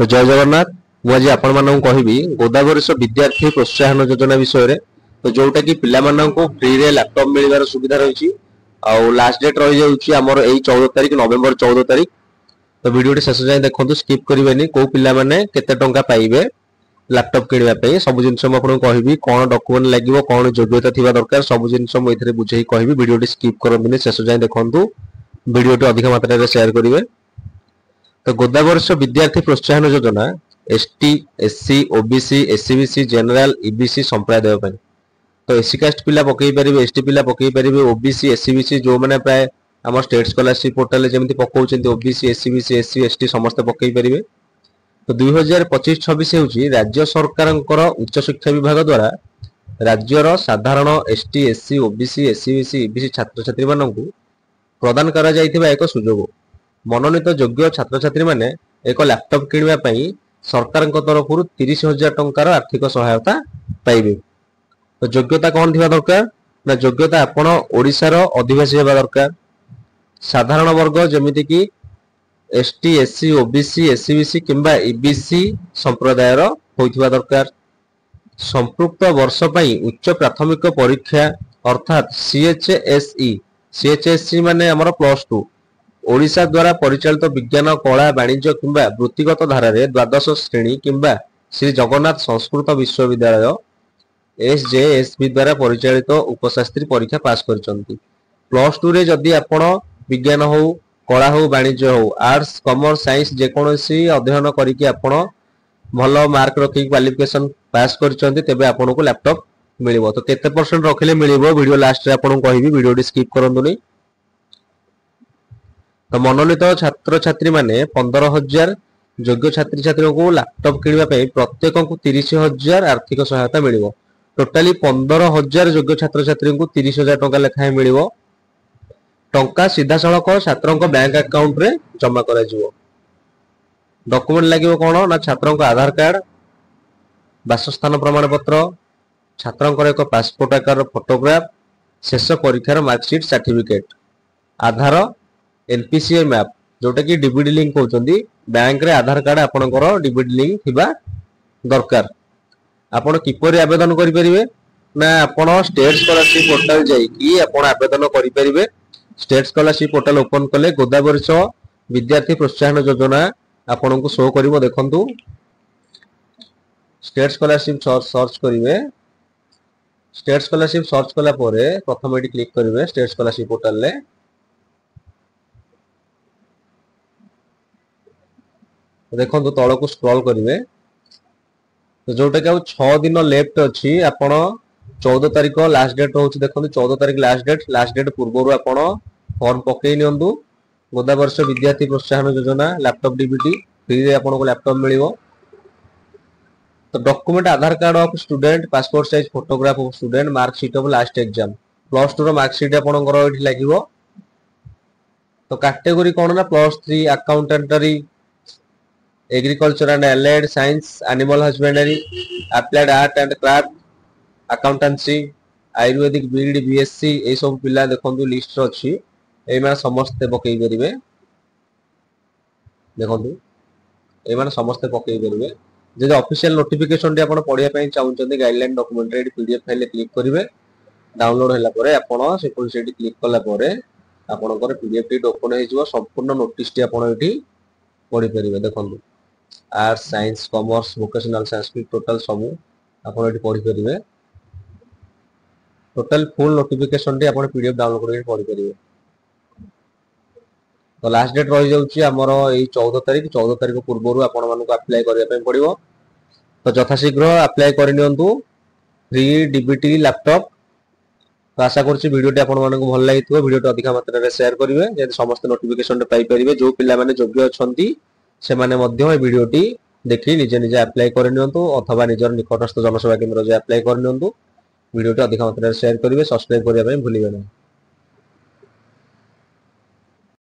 तो जय जगन्नाथ मुझे आपण मानक कहबी गोदावरीश विद्यार्थी प्रोत्साहन योजना विषय तो जोटा कि पिला मानक फ्री रे लैपटॉप मिलवार सुविधा रही लास्ट डेट रही जाउची हमर एई 14 तारिख नवेम्बर 14 तारिख तो वीडियो शेष जाए देखो स्किप करेंगे कौ पिला माने केते टंका पाइबे लैपटॉप किनिबा पई सब जिनस म आपन कहबी कोन डॉक्यूमेंट लागिवो कोन योग्यता थिबा दरकार सब जिनस म इथरे बुझेई कहबी वीडियो स्किप करंतुनी शेष जाए देखंतु वीडियो अधिक मात्रा रे शेयर करिवे। तो गोदावरीश विद्यार्थी प्रोत्साहन योजना ST SC OBC SCBC general EBC संप्रदाय पई तो एससी कास्ट पिला पकई परिबे एसटी पिला पकई परिबे ओबीसी एससीबीसी जो माने प्राय हम स्टेट स्कॉलरशिप पोर्टल जेमति पकाउचंती ओबीसी एससीबीसी एससी एसटी समस्त पकई परिबे। तो 2025-26 होउची राज्य सरकारंकर उच्च शिक्षा विभाग द्वारा राज्यर साधारण ST SC OBC SCBC EBC छात्र छात्री माननकु प्रदान करा जाइथिबा एक सुजोग मनोनीत योग्य छात्र छात्री माने एक लैपटॉप किनिबा पई सरकार तरफ 30,000 टंकार आर्थिक सहायता पाइबे। तो योग्यता कौन थिबा दरकार ना योग्यता आपण ओडिसा रो अधिवासी हेबा दरकार साधारण वर्ग जेमिति कि एसटी एससी ओबीसी एससीबीसी किंबा ईबीसी संप्रदाय रो होइथिबा दरकार संपृक्त वर्ष पई उच्च प्राथमिक परीक्षा अर्थात सीएचएसई माने हमर +2 ओडिशा द्वारा परिचालित विज्ञान कला वाणिज्य किंबा वृत्तिगत धारा रे द्वादश श्रेणी किंबा श्री जगन्नाथ संस्कृत विश्वविद्यालय एसजेएसबी द्वारा परिचालित उपशास्त्री परीक्षा पास करचंती। +2 रे जदी आपण विज्ञान हो कला हो वाणिज्य हो आर्ट्स कॉमर्स साइंस जे कोनोसी अध्ययन करिकि आपण भलो मार्क रखि क्वालिफिकेशन पास करचंती तेबे आपण को लैपटॉप मिलिबो। तो केते परसेंट रखिले मिलिबो वीडियो लास्ट रे आपण कहबी वीडियो स्किप करंतुनी। तो मनोनीत छात्र छात्री माने 15,000 योग्य छात्री छात्री को लैपटॉप किनिबा पई प्रत्येक को 30,000 आर्थिक सहायता मिलिबो। टोटली 15,000 योग्य छात्र छात्री को 30,000 टंका लेखाए मिलिबो। टंका सीधा सड़क छात्रों को बैंक अकाउंट रे जमा करा जिवो। डॉक्यूमेंट लागिवो कोन ना छात्रों को आधार कार्ड वासस्थान प्रमाण पत्र छात्रों को एक पासपोर्ट आकार फोटोग्राफ शेष परीक्षार मार्कशीट सर्टिफिकेट आधार एनपीसीआई मैप जोटा कि डीबीडी लिंक होचंदी बैंक रे आधार कार्ड आपनकर डीबीडी लिंक थिबा दरकार। आपण किपरि आवेदन करि परिबे ना आपण स्टेट स्कॉलरशिप पोर्टल जाई कि आपण आवेदन करि परिबे। स्टेट स्कॉलरशिप पोर्टल ओपन कले गोदावरीश विद्यार्थी प्रोत्साहन योजना आपन को शो करिवो। देखंतु स्टेट स्कॉलरशिप सर्च करिवे स्टेट स्कॉलरशिप सर्च कला परे प्रथम एटी क्लिक करिवे स्टेट स्कॉलरशिप पोर्टल ले देखो तल को स्क्रॉल करेंगे तो जोटा कि 6 दिन लेफ्ट अच्छी आपण 14 तारिख लास्ट डेट रोच देखो 14 तारिख लास्ट डेट पूर्व आपण फॉर्म पकई नियंतु गोदावरीश विद्यार्थी प्रोत्साहन योजना लैपटॉप डीबीटी फ्री रे आपण को लैपटॉप मिलिबो। तो document Aadhaar card of student passport size photograph of student marksheet of last exam +2 रो मार्कशीट आपनकर एठी लागिवो। तो कैटेगरी कोन ना +3 अकाउंटेंटरी agriculture and allied science animal husbandry applied art and craft accountancy Ayurvedic BD BSc ए सब पिला देखंतु लिस्ट अछि ए माने समस्त पकई परिबे। देखंतु ए माने समस्त पकई परिबे जदि ऑफिशियल नोटिफिकेशन डी आपण पढिया पई चाहुचंती गाइडलाइन डॉक्यूमेंट रे पीडीएफ फाइल क्लिक करिवे डाउनलोड होला परे आपण से सेठी क्लिक कला परे आपनकर पीडीएफ टी ओपन हे जिवो संपूर्ण नोटिस टी आपण एठी पढि परिबे। देखंतु arts science commerce vocational Sanskrit total सब आपण एठी पढि परिबे टोटल फुल नोटिफिकेशन टी आपण पीडीएफ डाउनलोड करके पढि परिबे। तो लास्ट डेट रही जाउची हमर एई 14 तारिख पूर्वरु आपण मानको अप्लाई करिया पई पड़िबो। तो यथाशीघ्र अप्लाई करि नियंतु फ्री डीबीटी लैपटॉप। तो आशा करछि वीडियो टी आपण मानको भल लागिथिबो वीडियो टी अधिक मात्रा रे शेयर करिवे जे समस्त नोटिफिकेशन टे पाई परिबे जो पिला माने योग्य अछंती से माने मध्य ए वीडियो टी देखि निजे निजे अप्लाई करि नियंतु अथवा निजर निकटस्थ जनसेवा केंद्र जे अप्लाई करि नियंतु वीडियो टी अधिक मात्रा रे शेयर करिवे सब्सक्राइब करिया पई भूलिबे नै।